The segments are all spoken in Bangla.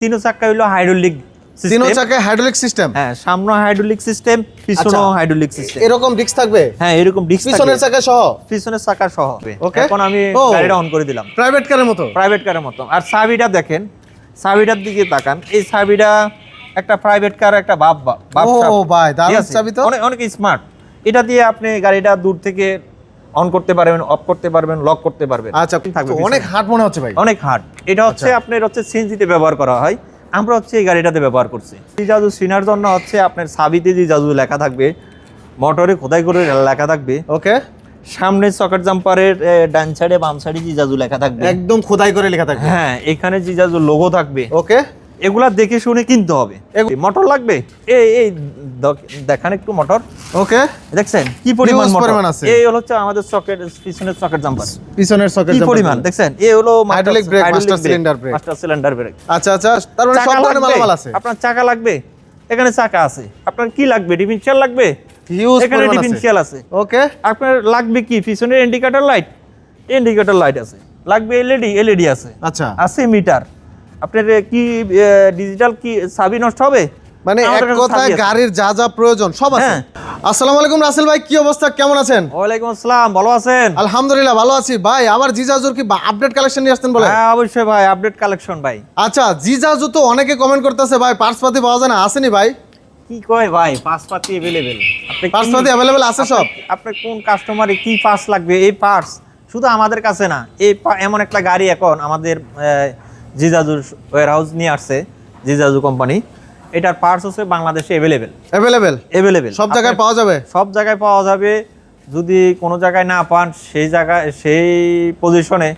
তিন চাকা হলো হাইড্রোলিক সিস্টেম। তিন চাকায় হাইড্রোলিক সিস্টেম। হ্যাঁ, সামনে হাইড্রোলিক সিস্টেম, পিছনেও হাইড্রোলিক সিস্টেম। এরকম ডিস্ক থাকবে? হ্যাঁ, এরকম ডিস্ক থাকবে পিছনের চাকা সহ? পিছনের চাকা সহ। ওকে, এখন আমি গাড়িটা অন করে দিলাম। প্রাইভেট কারের মতো? প্রাইভেট কারের মতো। আর চাবিটা দেখেন, চাবিটার দিকে তাকান। এই চাবিটা একটা প্রাইভেট কার একটা বাপ। ও ভাই, দারুণ চাবি তো। অনেক স্মার্ট। এটা দিয়ে আপনি গাড়িটা দূর থেকে অন করতে পারবেন, অফ করতে পারবেন, লক করতে পারবেন। আচ্ছা, অনেক হার্ড মনে হচ্ছে ভাই। অনেক হার্ড। এটা হচ্ছে আপনার সিএনজিতে ব্যবহার করা হয়, আমরা এই গাড়িটাতে ব্যবহার করছি। জিজাজু সিনার জন্য আপনার চাবিতে জিজাজু লেখা থাকবে, মোটরে খোদাই করে লেখা থাকবে। ওকে, সামনে সকেট জাম্পারের ডান সাইডে বাম সাইডে জিজাজু লেখা থাকবে, একদম খোদাই করে লেখা থাকবে। হ্যাঁ, এখানে জিজাজু লোগো থাকবে। ওকে, এগুলা দেখে শুনে কিনতে হবে। মোটর লাগবে, এই দেখান একটু মোটর। ওকে, দেখছেন কি পরিমাণ আছে? এই হচ্ছে আমাদের সকেট, পিছনের সকেট জাম্পার, পিছনের সকেট জাম্পার পরিমাণ দেখছেন। এই হলো hydraulic brake, master cylinder brake. Master cylinder brake. আচ্ছা, তার মানে সব ধরনের মালামাল আছে। আপনার চাকা লাগবে, এখানে চাকা আছে। আপনার কি লাগবে? ডিফারেনশিয়াল লাগবে, এখানে ডিফারেনশিয়াল আছে। ওকে, আপনার লাগবে কি? পিছনের ইন্ডিকেটর লাইট আছে। লাগবে এলইডি আছে। আচ্ছা, আছে মিটার। আপনার কি ডিজিটাল কি চাবি নষ্ট হবে? মানে এক কথায় গাড়ির যা যা প্রয়োজন সব আছে। আসসালামু আলাইকুম রাসেল ভাই, কি অবস্থা, কেমন আছেন? ওয়ালাইকুম আসসালাম, ভালো আছেন? আলহামদুলিল্লাহ ভালো আছি ভাই। আবার জিজাজুর কি আপডেট কালেকশন নিয়ে আসতেন বলে? হ্যাঁ, অবশ্যই ভাই, আপডেট কালেকশন ভাই। আচ্ছা, জিজাজু তো অনেকে কমেন্ট করতেছে ভাই পার্টসপাতি পাওয়া যায় না, আসেনি ভাই? কি কয় ভাই, পার্টসপাতি अवेलेबल? পার্টসপাতি अवेलेबल আছে সব? আপনার কোন কাস্টমারে কি পার্টস লাগবে? এই পার্টস শুধু আমাদের কাছে না, এই এমন একটা গাড়ি এখন আমাদের জিজাজুর ওয়্যারহাউস নিয়ে আসছে, জিজাজু কোম্পানি। এটার পার্টস হচ্ছে বাংলাদেশে अवेलेबल, সব জায়গায় পাওয়া যাবে? সব জায়গায় পাওয়া যাবে। যদি কোনো জায়গায় না পান, সেই পজিশনে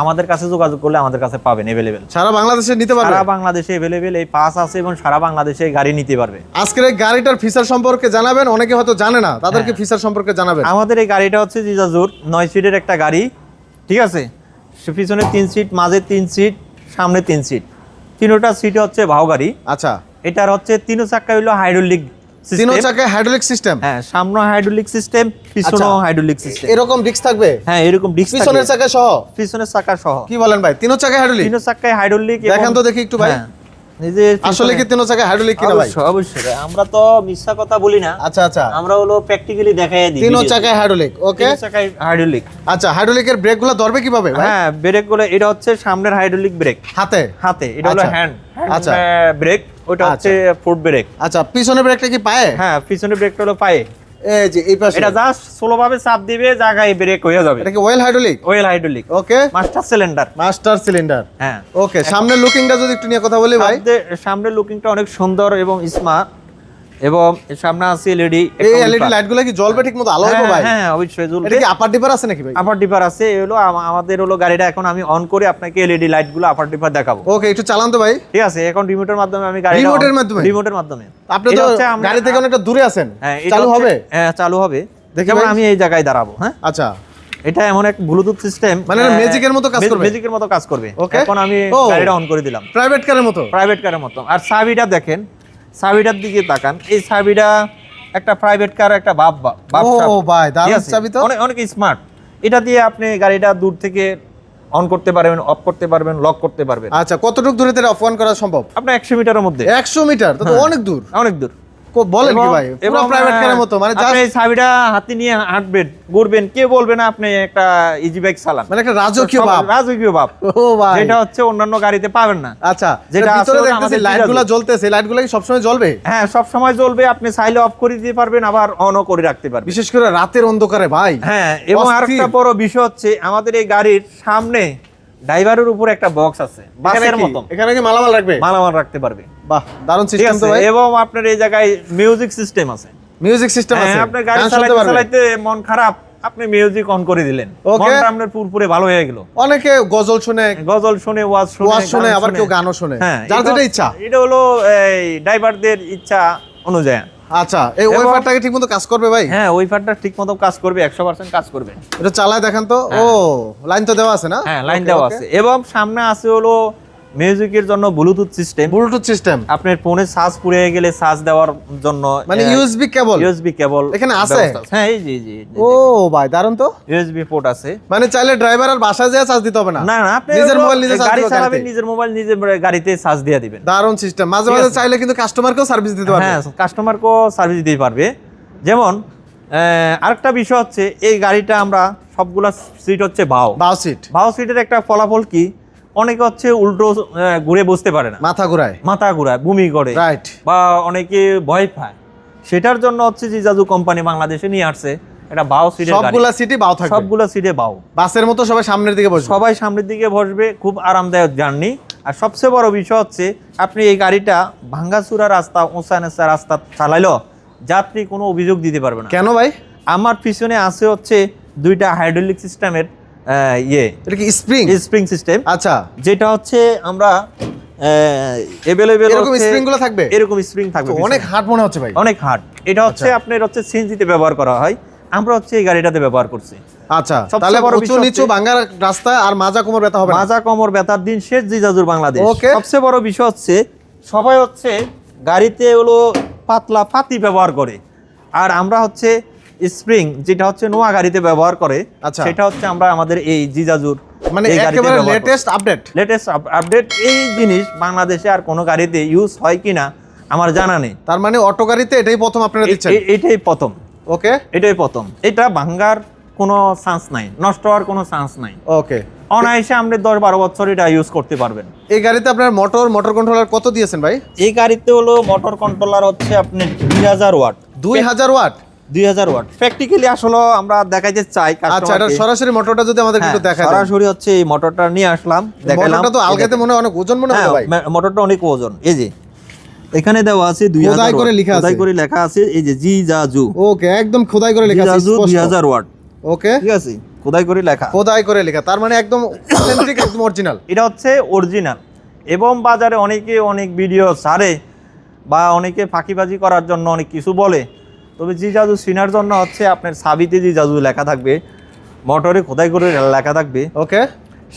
আমাদের কাছে যোগাযোগ করলে আমাদের কাছে পাবেন। अवेलेबल সারা বাংলাদেশে নিতে পারবে? সারা বাংলাদেশে अवेलेबल এই পাস আছে এবং সারা বাংলাদেশে গাড়ি নিতে পারবে। আজকের এই গাড়িটার ফিচার সম্পর্কে জানাবেন, অনেকে হয়তো জানে না, তাদেরকে ফিচার সম্পর্কে জানাবেন। আমাদের এই গাড়িটা হচ্ছে জিজাজুর 9 সিটের একটা গাড়ি, ঠিক আছে? পিছনে 3 সিট, মাঝে 3 সিট, সামনে 3 সিট। তিনটা সিট হচ্ছে ভাও গাড়ি। আচ্ছা, এটার হচ্ছে তিন চাকা হলো হাইড্রোলিক সিস্টেম। তিন চাকায় হাইড্রোলিক সিস্টেম? হ্যাঁ, সামনে হাইড্রোলিক সিস্টেম, পিছনেও হাইড্রোলিক সিস্টেম। এরকম ডিস্ক থাকবে? হ্যাঁ, এরকম ডিস্ক থাকবে পিছনের চাকা সহ? পিছনের চাকা সহ। কি বলেন ভাই, তিন চাকায় হাইড্রোলিক? তিন চাকায় হাইড্রোলিক। দেখেন তো দেখি একটু ভাই, আসলে কি তিন চাকায় হাইড্রোলিক কিনা ভাই? অবশ্যই, আমরা তো মিথ্যা কথা বলি না। আচ্ছা, আমরা হলো প্র্যাকটিক্যালি দেখাই দিই। তিন চাকায় হাইড্রোলিক। ওকে, তিন চাকায় হাইড্রোলিক। আচ্ছা, হাইড্রোলিকের ব্রেকগুলো ধরবে কিভাবে ভাই? হ্যাঁ, ব্রেকগুলো এটা হচ্ছে সামনের হাইড্রোলিক ব্রেক, হাতে। এটা হলো হ্যান্ড ব্রেক, ওটা হচ্ছে ফুট ব্রেক। আচ্ছা, পিছনের ব্রেকটা কি পায়ে? হ্যাঁ, পিছনের ব্রেকটা হলো পায়ে। এই যে এই পাশে এটা জাস্ট স্লো ভাবে চাপ দিবে, জায়গায় ব্রেক হয়ে যাবে। এটা কি অয়েল হাইড্রোলিক? ওকে, মাস্টার সিলিন্ডার। হ্যাঁ, ওকে। সামনের লুকিংটা যদি একটু নিয়ে কথা বলি ভাই। সামনের লুকিংটা অনেক সুন্দর এবং স্মার্ট, এবং সামনে আছে এলইডি। এই এলইডি লাইটগুলো কি জ্বলবে ঠিকমতো, আলো হবে ভাই? হ্যাঁ, অবশ্যই জ্বলবে। এটা কি আপার ডিপার আছে নাকি ভাই? আপার ডিপার আছে। এই হলো আমাদের হলো গাড়িটা এখন আমি অন করে আপনাকে এলইডি লাইটগুলো আপার ডিপার দেখাবো। ওকে, একটু চালান তো ভাই। ঠিক আছে, এখন রিমোটের মাধ্যমে আমি গাড়িটা রিমোটের মাধ্যমে। আপনি তো গাড়ি থেকে অনেকটা দূরে আছেন, চালু হবে? হ্যাঁ, চালু হবে। যেমন আমি এই জায়গায় দাঁড়াবো। হ্যাঁ, আচ্ছা, এটা এমন এক ব্লুটুথ সিস্টেম, মানে ম্যাজিকের মতো কাজ করবে। এখন আমি গাড়িটা অন করে দিলাম, প্রাইভেট কারের মতো। আর চাবিটা দেখেন, চাবিটার দিকে তাকান। এই চাবিটা একটা প্রাইভেট কার একটা বাপ। ও ভাই, দারুণ চাবি তো। অনেক স্মার্ট। এটা দিয়ে আপনি গাড়িটা দূর থেকে অন করতে পারবেন, অফ করতে পারবেন, লক করতে পারবেন। আচ্ছা, কতটুকু দূরে থেকে অফ অন করা সম্ভব? আপনার 100 মিটারের মধ্যে। 100 মিটার তো অনেক দূর। বলেন কি ভাই, পুরো প্রাইভেট কারের মতো? মানে আপনি এই চাবিটা হাতে নিয়ে হাঁটবেন, ঘুরবেন, কে বলবে না আপনি একটা ইজি বাইক চালান? মানে একটা রাজকীয় ভাব। ও ভাই, যেটা হচ্ছে অন্যান্য গাড়িতে পাবেন না। আচ্ছা, যেটা ভিতরে দেখতেছি লাইটগুলো জ্বলতেছে, লাইটগুলো কি সব সময় জ্বলবে? হ্যাঁ, সব সময় জ্বলবে। আপনি চাইলে অফ করে দিতে পারবেন, আবার অনও করে রাখতে পারবেন, বিশেষ করে রাতের অন্ধকারে ভাই। হ্যাঁ, এবং আরেকটা বড় বিষয় হচ্ছে আমাদের এই গাড়ির সামনে ড্রাইভারের উপর একটা বক্স আছে, বাসের মতো। এখানে কি মালামাল রাখতে পারবে। বাহ, দারুণ সিস্টেম তো ভাই। এবং আপনার এই জায়গায় মিউজিক সিস্টেম আছে। আপনার গাড়ি চালাইতে মন খারাপ, আপনি মিউজিক অন করে দিলেন, মনটা আপনার পুরোপুরি ভালো হয়ে গেল। অনেকে গজল শুনে, ওয়াজ শুনে, আবার কেউ গানও শুনে, যার যেটা ইচ্ছা। এটা হলো এই ড্রাইভারদের ইচ্ছা অনুযায়ী। আচ্ছা, এই ওয়াইফারটা কি ঠিকমতো কাজ করবে ভাই? হ্যাঁ, ওয়াইফারটা ঠিকমতো কাজ করবে, 100% কাজ করবে। এটা চালায় দেখেন তো। ও, লাইন তো দেওয়া আছে না? হ্যাঁ, লাইন দেওয়া আছে। এবং সামনে আছে হলো মিউজিকের জন্য ব্লুটুথ সিস্টেম আপনার ফোনে চার্জ পুড়ে গেলে চার্জ দেওয়ার জন্য মানে ইউএসবি কেবল এখানে আছে। হ্যাঁ এই জি ও ভাই দারুন তো, ইউএসবি পোর্ট আছে, মানে চাইলে ড্রাইভার আর বাসায় যেয়ে চার্জ দিতে হবে না। না আপনি নিজের মোবাইল নিজে চার্জ গাড়ি দিতে চালাবেন, নিজের মোবাইল নিজে গাড়িতে চার্জ দিয়ে দিবেন। দারুন সিস্টেম, মাঝে মাঝে চাইলে কিন্তু কাস্টমারকেও সার্ভিস দিতে পারবে। হ্যাঁ কাস্টমারকেও সার্ভিস দিতে পারবে। যেমন আরেকটা বিষয় হচ্ছে এই গাড়িটা আমরা সবগুলা সিট হচ্ছে বাও সিটের একটা ফলাফল কি, অনেকে হচ্ছে উল্টো ঘুরে বসতে পারে না, মাথা ঘুরায় বমি করে, রাইট, বা অনেকে ভয় পায়। সেটার জন্য হচ্ছে জিজাজু কোম্পানি বাংলাদেশে নিয়ে আসছে এটা বাও সিটের গাড়ি। সবগুলা সিটে বাও, বাসের মতো সবাই সামনের দিকে বসবে, খুব আরামদায়ক জার্নি। আর সবচেয়ে বড় বিষয় হচ্ছে আপনি এই গাড়িটা ভাঙ্গাচুরা রাস্তা, উঁচা নিচা রাস্তা চালাইলো যাত্রী কোনো অভিযোগ দিতে পারবে না। কেন ভাই? আমার পিছনে আছে হচ্ছে দুইটা হাইড্রোলিক সিস্টেমের এটা কি স্প্রিং সিস্টেম। আচ্ছা, যেটা হচ্ছে আমরা এরকম স্প্রিং থাকবে। অনেক হার্ড মনে হচ্ছে ভাই, অনেক হার্ড। এটা হচ্ছে আপনার হচ্ছে সিএনজিতে ব্যবহার করা হয়, আমরা হচ্ছে এই গাড়িটাতে ব্যবহার করছি। আচ্ছা, তাহলে উঁচু নিচু ভাঙা রাস্তা আর মাজা কোমর ব্যথা হবে না। মাজা কোমর ব্যথার দিন শেষ জিজাজুর বাংলাদেশ। সবচেয়ে বড় বিষয় হচ্ছে সবাই হচ্ছে গাড়িতে হলো পাতলা পাতি ব্যবহার করে, আর আমরা হচ্ছে স্প্রিং যেটা হচ্ছে নোয়া গাড়িতে ব্যবহার করে, সেটা হচ্ছে আমরা আমাদের এই জিজাজুর মানে একেবারে লেটেস্ট আপডেট। এই জিনিস বাংলাদেশে আর কোনো গাড়িতে ইউজ হয় কিনা আমার জানা নেই। তার মানে অটো গাড়িতে এটাই প্রথম আপনারা দিচ্ছেন? এটাই প্রথম। ওকে, এটাই প্রথম। এটা ভাঙ্গার কোনো চান্স নাই, নষ্ট হওয়ার কোনো চান্স নাই। ওকে, অনায়াসে আপনি 10-12 বছর এটা ইউজ করতে পারবেন। এই গাড়িতে আপনার মোটর কন্ট্রোলার কত দিয়েছেন ভাই? এই গাড়িতে হলো মোটর কন্ট্রোলার হচ্ছে আপনি 2000 ওয়াট। 2000 ওয়াট প্র্যাকটিক্যালি আসলে আমরা দেখাইতে চাই। আচ্ছা, এটা সরাসরি মোটরটা যদি আমাদের একটু দেখায়। সরাসরি হচ্ছে এই মোটরটা নিয়ে আসলাম, দেখাইলাম। মোটরটা তো আলগাতে মনে অনেক ওজন মনে হয় ভাই। মোটরটা অনেক ওজন। এই যে এখানে দেওয়া আছে 2000 খোদাই করে লেখা আছে এই যে জিজাজু। ওকে, একদম খোদাই করে লেখা আছে জিজাজু 2000 ওয়াট। ওকে, ঠিক আছে, খোদাই করে লেখা তার মানে একদম অথেন্টিক, একদম অরিজিনাল। এটা হচ্ছে অরিজিনাল। এবং বাজারে অনেকে অনেক ভিডিও ছাড়ে বা অনেকে ফাঁকিবাজি করার জন্য অনেক কিছু বলে, তবে জিজাজু চিনার জন্য হচ্ছে আপনার সাবিতে জিজাজু লেখা থাকবে, মোটরে খোদাই করে লেখা থাকবে। ওকে,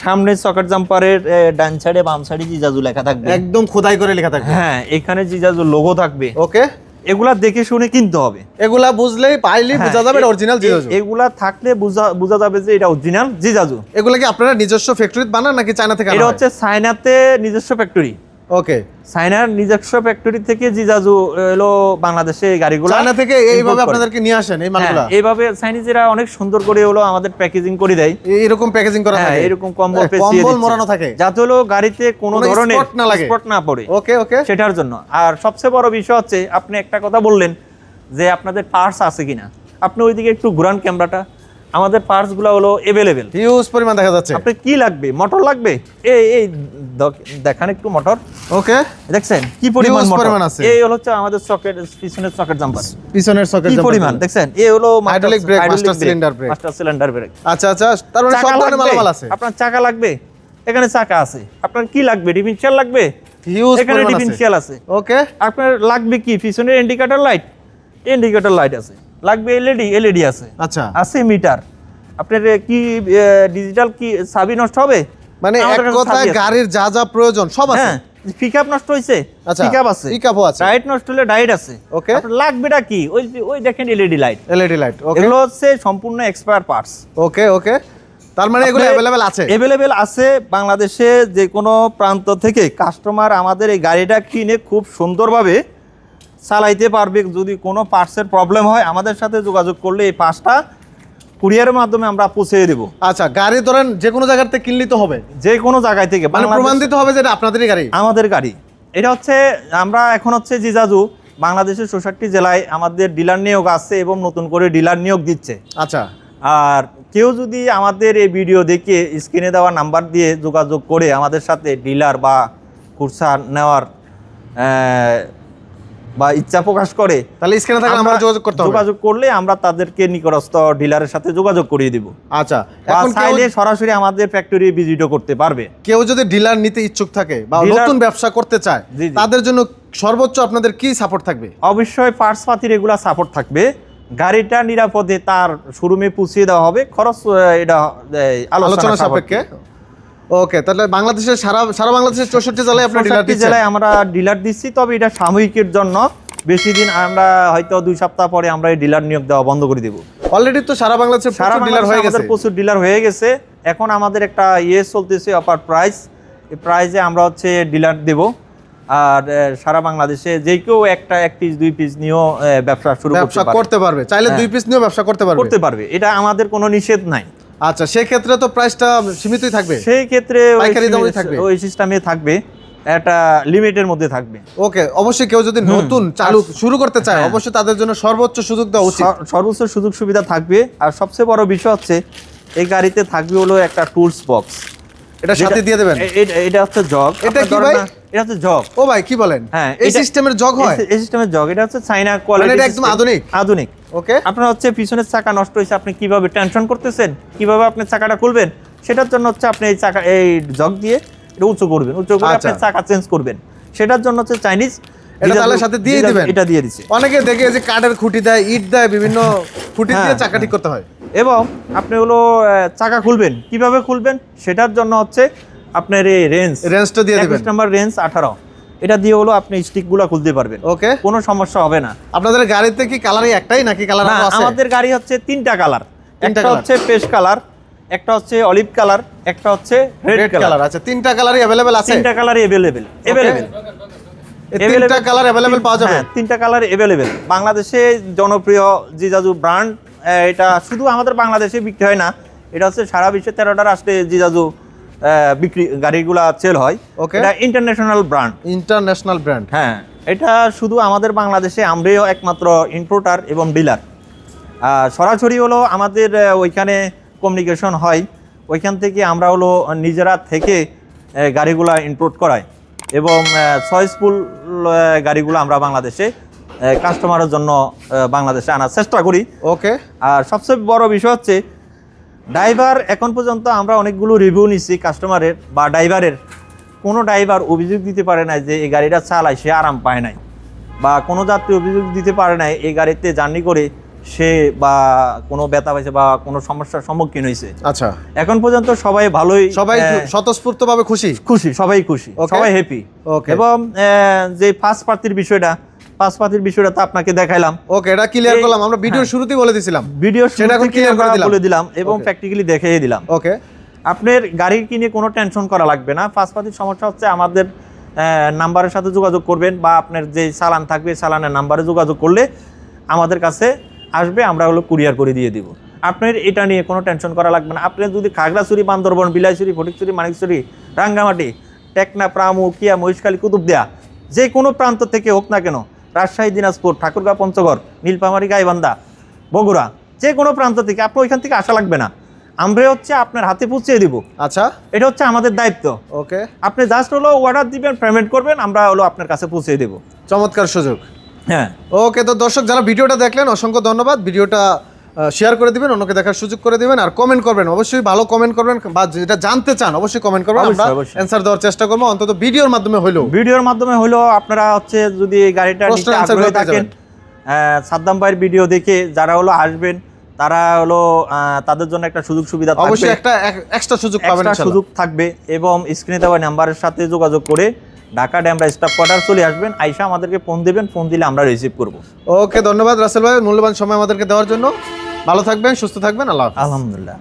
সামনের সকেট জাম্পারের ডান সাইডে বাম সাইডে জিজাজু লেখা থাকবে, একদম খোদাই করে লেখা থাকবে। হ্যাঁ, এখানে জিজাজু লোগো থাকবে। ওকে, এগুলা দেখে শুনে কিনতে হবে। এগুলা বুঝলেই পাইলেই বোঝা যাবে এটা অরিজিনাল জিজাজু। এগুলা থাকলে বোঝা যাবে যে এটা অরিজিনাল জিজাজু। এগুলা কি আপনারা নিজস্ব ফ্যাক্টরিতে বানান নাকি চায়না থেকে আনা হয়? এটা হচ্ছে চায়নাতে নিজস্ব ফ্যাক্টরি। ওকে, চায়নার নিজস্ব ফ্যাক্টরি থেকে জিজাজু এলো বাংলাদেশে গাড়িগুলো। চায়না থেকে এইভাবে আপনাদেরকে নিয়ে আসেন এই মালগুলো? এইভাবে চাইনিজরা অনেক সুন্দর করে হলো আমাদের প্যাকেজিং করে দেয়। এরকম প্যাকেজিং করা থাকে, এরকম কম্বল মোড়ানো থাকে, যাতে হলো গাড়িতে কোনো ধরনের স্পট না পড়ে। ওকে ওকে, সেটার জন্য। আর সবচেয়ে বড় বিষয় হচ্ছে আপনি একটা কথা বললেন যে আপনাদের পার্টস আছে কিনা। আপনি ওইদিকে একটু ঘুরান ক্যামেরাটা। আমাদের পার্টস গুলো হলো अवेलेबल, হিউজ পরিমাণ দেখা যাচ্ছে। আপনি কি লাগবে? মোটর লাগবে? এই দেখান একটু মোটর। ওকে, দেখছেন কি পরিমাণ মোটর আছে। এই হচ্ছে আমাদের সকেট, পিছনের সকেট জাম্পার, পিছনের সকেট জাম্পার পরিমাণ দেখছেন। এই হলো hydraulic brake, master cylinder brake. আচ্ছা আচ্ছা, তার মানে সব ধরনের মালামাল আছে। আপনার চাকা লাগবে? এখানে চাকা আছে। আপনার কি লাগবে? ডিফারেন্সিয়াল লাগবে? হিউজ পরিমাণ আছে, ডিফারেন্সিয়াল আছে। ওকে, আপনার লাগবে কি? পিছনের ইন্ডিকেটর লাইট আছে। লাগবে এলইডি আছে। আচ্ছা, আছে মিটার। আপনার কি ডিজিটাল কি চাবি নষ্ট হবে? মানে এক কথায় গাড়ির যা যা প্রয়োজন সব আছে। পিকআপ নষ্ট হইছে, পিকআপ আছে, পিকআপও আছে। ডাইট নষ্ট হলে ডাইট আছে। ওকে, আপনার লাগবেটা কি? ওই দেখেন এলইডি লাইট। ওকে, এগুলো হচ্ছে সম্পূর্ণ এক্সপায়ার পার্টস। ওকে ওকে, তার মানে এগুলো अवेलेबल আছে বাংলাদেশে যে কোনো প্রান্ত থেকে কাস্টমার আমাদের এই গাড়িটা কিনে খুব সুন্দরভাবে চালাইতে পারবে। যদি কোনো পার্টসের প্রবলেম হয় আমাদের সাথে যোগাযোগ করলে এই পার্টসটা কুরিয়ারের মাধ্যমে আমরা পৌঁছে দেব। আচ্ছা, গাড়ি ধরেন যে কোনো জায়গা থেকে কিনলে তো হবে? যে কোনো জায়গায় থেকে, মানে প্রমাণ দিতে হবে যে এটা আপনাদেরই গাড়ি? আমাদের গাড়ি। এটা হচ্ছে আমরা এখন হচ্ছে জিজাজু বাংলাদেশের 64 জেলায় আমাদের ডিলার নিয়োগ আছে এবং নতুন করে ডিলার নিয়োগ দিচ্ছে। আচ্ছা, আর কেউ যদি আমাদের এই ভিডিও দেখে স্ক্রিনে দেওয়া নাম্বার দিয়ে যোগাযোগ করে আমাদের সাথে ডিলার বা কুরসা নেওয়ার বা ইচ্ছা প্রকাশ করে, তাহলে স্ক্রিনে থাকলে আমরা যোগাযোগ করলে আমরা তাদেরকে নিকটস্থ ডিলারের সাথে যোগাযোগ করিয়ে দিব। আচ্ছা, এখন চাইলে সরাসরি আমাদের ফ্যাক্টরি ভিজিটও করতে পারবে। কেউ যদি ডিলার নিতে ইচ্ছুক থাকে বা নতুন ব্যবসা করতে চায়, তাদের জন্য সর্বোচ্চ আপনাদের কি সাপোর্ট থাকবে? অবশ্যই পার্টস পাতি রেগুলার সাপোর্ট থাকবে। গাড়িটা নিরাপদে তার শোরুমে পৌঁছে দেওয়া হবে। খরচ এটা আলোচনা সাপেক্ষে। ওকে, তাহলে বাংলাদেশের সারা বাংলাদেশের 64 জেলায় আপনারা ডিলার 64 দিচ্ছেন। জেলায় আমরা ডিলার দিচ্ছি, তবে এটা সাময়িকের জন্য, বেশি দিন আমরা হয়তো 2 সপ্তাহ পরে আমরা এই ডিলার নিয়োগ দেওয়া বন্ধ করে দেব। অলরেডি তো সারা বাংলাদেশে সারা ডিলার হয়ে গেছে। প্রচুর ডিলার হয়ে গেছে। এখন আমাদের একটা চলতেছে অফার প্রাইস, এই প্রাইসে আমরা হচ্ছে ডিলার দেব। আর সারা বাংলাদেশে যে কেউ এক পিস 2 পিস নিয়েও ব্যবসা শুরু করতে পারবে, চাইলে 2 পিস নিয়েও ব্যবসা করতে পারবে। এটা আমাদের কোনো নিষেধ নাই। আচ্ছা, সেই ক্ষেত্রে তো প্রাইসটা সীমিতই থাকবে। সেই ক্ষেত্রে পাইকারি দামই থাকবে, ওই সিস্টেমে থাকবে, একটা লিমিটের মধ্যে থাকবে। ওকে, অবশ্যই কেউ যদি নতুন চালু শুরু করতে চায়, অবশ্যই তাদের জন্য সর্বোচ্চ সুযোগ দেওয়া উচিত। সর্বোচ্চ সুযোগ সুবিধা থাকবে। আর সবচেয়ে বড় বিষয় হচ্ছে এই গাড়িতে থাকবে হলো একটা টুলস বক্স, এটা সাথে দিয়ে দিবেন। এটা হচ্ছে জগ। এটা কি ভাই? এটা হচ্ছে জগ। ও ভাই, কি বলেন? হ্যাঁ, এই সিস্টেমের জগ হয়? এই সিস্টেমের জগ, এটা হচ্ছে চাইনা কোয়ালিটি, এটা একদম আধুনিক। ওকে, আপনার হচ্ছে পিছনের চাকা নষ্ট হয়েছে, আপনি কিভাবে টেনশন করতেছেন, কিভাবে আপনি চাকাটা খুলবেন, সেটার জন্য হচ্ছে আপনি এই জগ দিয়ে এটা উঁচু করবেন, উঁচু করে আপনি চাকা চেঞ্জ করবেন, সেটার জন্য হচ্ছে চাইনিজ এটা তাহলে সাথে দিয়ে দিবেন। এটা দিয়ে দিছে। অনেকে দেখে যে কাঠের খুঁটি দেয়, ইট দেয়, বিভিন্ন খুঁটি দিয়ে চাকা ঠিক করতে হয়। এবং আপনি হলো চাকা খুলবেন, কিভাবে খুলবেন সেটার জন্য হচ্ছে আপনার এই রেঞ্জটা দিয়ে দিবেন। 21 নাম্বার রেঞ্জ 18, এটা দিয়ে হলো আপনি স্টিকগুলো খুলতে পারবেন। ওকে, কোনো সমস্যা হবে না। আপনাদের গাড়িতে কি কালারই একটাই নাকি কালার না, আছে? আমাদের গাড়ি হচ্ছে 3টা কালার। একটা হচ্ছে পেস্ট কালার, একটা হচ্ছে অলিভ কালার, একটা হচ্ছে রেড কালার। আচ্ছা, 3টা কালারই अवेलेबल আছে? 3টা কালারই अवेलेबल। এই 3টা কালার अवेलेबल পাওয়া যাবে? হ্যাঁ, 3টা কালার अवेलेबल। বাংলাদেশে জনপ্রিয় জিজাজু ব্র্যান্ড, এটা শুধু আমাদের বাংলাদেশে বিক্রি হয় না, এটা হচ্ছে সারা বিশ্বে 13টা রাষ্ট্রে জিজাজু বিক্রি গাড়িগুলা সেল হয়। এটা ইন্টারন্যাশনাল ব্র্যান্ড। হ্যাঁ, এটা শুধু আমাদের বাংলাদেশে আমরাও একমাত্র ইম্পোর্টার এবং ডিলার। সরাসরি হলো আমাদের ওইখানে কমিউনিকেশন হয়, ওইখান থেকে আমরা হলো নিজেরা থেকে গাড়িগুলা ইম্পোর্ট করাই এবং চয়েসফুল গাড়িগুলো আমরা বাংলাদেশে কাস্টমারের জন্য বাংলাদেশে আনার চেষ্টা করি। ওকে, আর সবচেয়ে বড় বিষয় হচ্ছে ড্রাইভার, এখন পর্যন্ত আমরা অনেকগুলো রিভিউ নিচ্ছি কাস্টমারের বা ড্রাইভারের, কোনো ড্রাইভার অভিযোগ দিতে পারে না যে এই গাড়িটা চালায় সে আরাম পায় নাই, বা কোনো যাত্রী অভিযোগ দিতে পারে নাই এই গাড়িতে জার্নি করে সে বা কোনো ব্যথা পাইছে বা কোনো সমস্যার সম্মুখীন হয়েছে। আচ্ছা, এখন পর্যন্ত সবাই ভালোই, সবাই স্বতঃস্ফূর্তভাবে খুশি, সবাই হ্যাপি। এবং যে ফার্স্ট পার্টির বিষয়টা তো আপনাকে দেখাইলাম। ওকে, এটা ক্লিয়ার করলাম, আমরা ভিডিওর শুরুতেই বলে দিয়েছিলাম, সেটা এখন ক্লিয়ার বলে দিলাম এবং প্র্যাকটিক্যালি দেখিয়ে দিলাম। ওকে, আপনার গাড়ি কিনে কোনো টেনশন করা লাগবে না। ফার্স্ট পার্টির সমস্যা হচ্ছে আমাদের নাম্বারের সাথে যোগাযোগ করবেন, বা আপনার যে চালান থাকবে চালানের নাম্বারে যোগাযোগ করলে আমাদের কাছে আসবে, আমরা হলো কুরিয়ার করে দিয়ে দিব। আপনার এটা নিয়ে কোনো টেনশন করা লাগবে না। আপনি যদি খাগড়াছড়ি, বান্দরবন, বিলাইছড়ি, ফটিকছড়ি, মানিকছড়ি, রাঙ্গামাটি, টেকনা, প্রামু, কিয়া, মহিষখালী, কুতুবদিয়া, যে কোনো প্রান্ত থেকে হোক না কেন, রাজশাহী, দিনাজপুর, ঠাকুরগাঁও, পঞ্চগড়, নীলফামারী, গাইবান্ধা, বগুড়া, যে কোনো প্রান্ত থেকে আপনি ওইখান থেকে আসা লাগবে না, আমরা হচ্ছে আপনার হাতে পৌঁছে দিব। আচ্ছা, এটা হচ্ছে আমাদের দায়িত্ব। ওকে, আপনি জাস্ট হলো অর্ডার দিবেন, পেমেন্ট করবেন, আমরা হলো আপনার কাছে পৌঁছে দেব। চমৎকার সুযোগ। হ্যাঁ, ওকে, তো দর্শক যারা ভিডিওটা দেখলেন অসংখ্য ধন্যবাদ। ভিডিওটা শেয়ার করে দিবেন, অন্যকে দেখার সুযোগ করে দিবেন, আর কমেন্ট করবেন, অবশ্যই ভালো কমেন্ট করবেন, বা যেটা জানতে চান অবশ্যই কমেন্ট করবেন, আমরা অ্যানসার দেওয়ার চেষ্টা করবো, অন্তত ভিডিওর মাধ্যমে হলো। আপনারা হচ্ছে যদি এই গাড়িটা নিতে আগ্রহী থাকেন, সাদ্দাম ভাইয়ের ভিডিও দেখে যারা হলো আসবেন, তারা হলো তাদের জন্য একটা সুযোগ সুবিধা থাকবে, অবশ্যই একটা এক্সট্রা সুযোগ পাবেন, সুযোগ থাকবে। এবং স্ক্রিনে দেওয়া নাম্বারের সাথে যোগাযোগ করে ঢাকা ড্যামরা স্টাফ কোয়ার্টার চলে আসবেন, আইসা আমাদেরকে ফোন দিবেন, ফোন দিলে আমরা রিসিভ করব। ওকে, ধন্যবাদ রাসেল ভাই মূল্যবান সময় আমাদেরকে দেওয়ার জন্য। ভালো থাকবেন, সুস্থ থাকবেন, আল্লাহ হাফেজ। আলহামদুলিল্লাহ।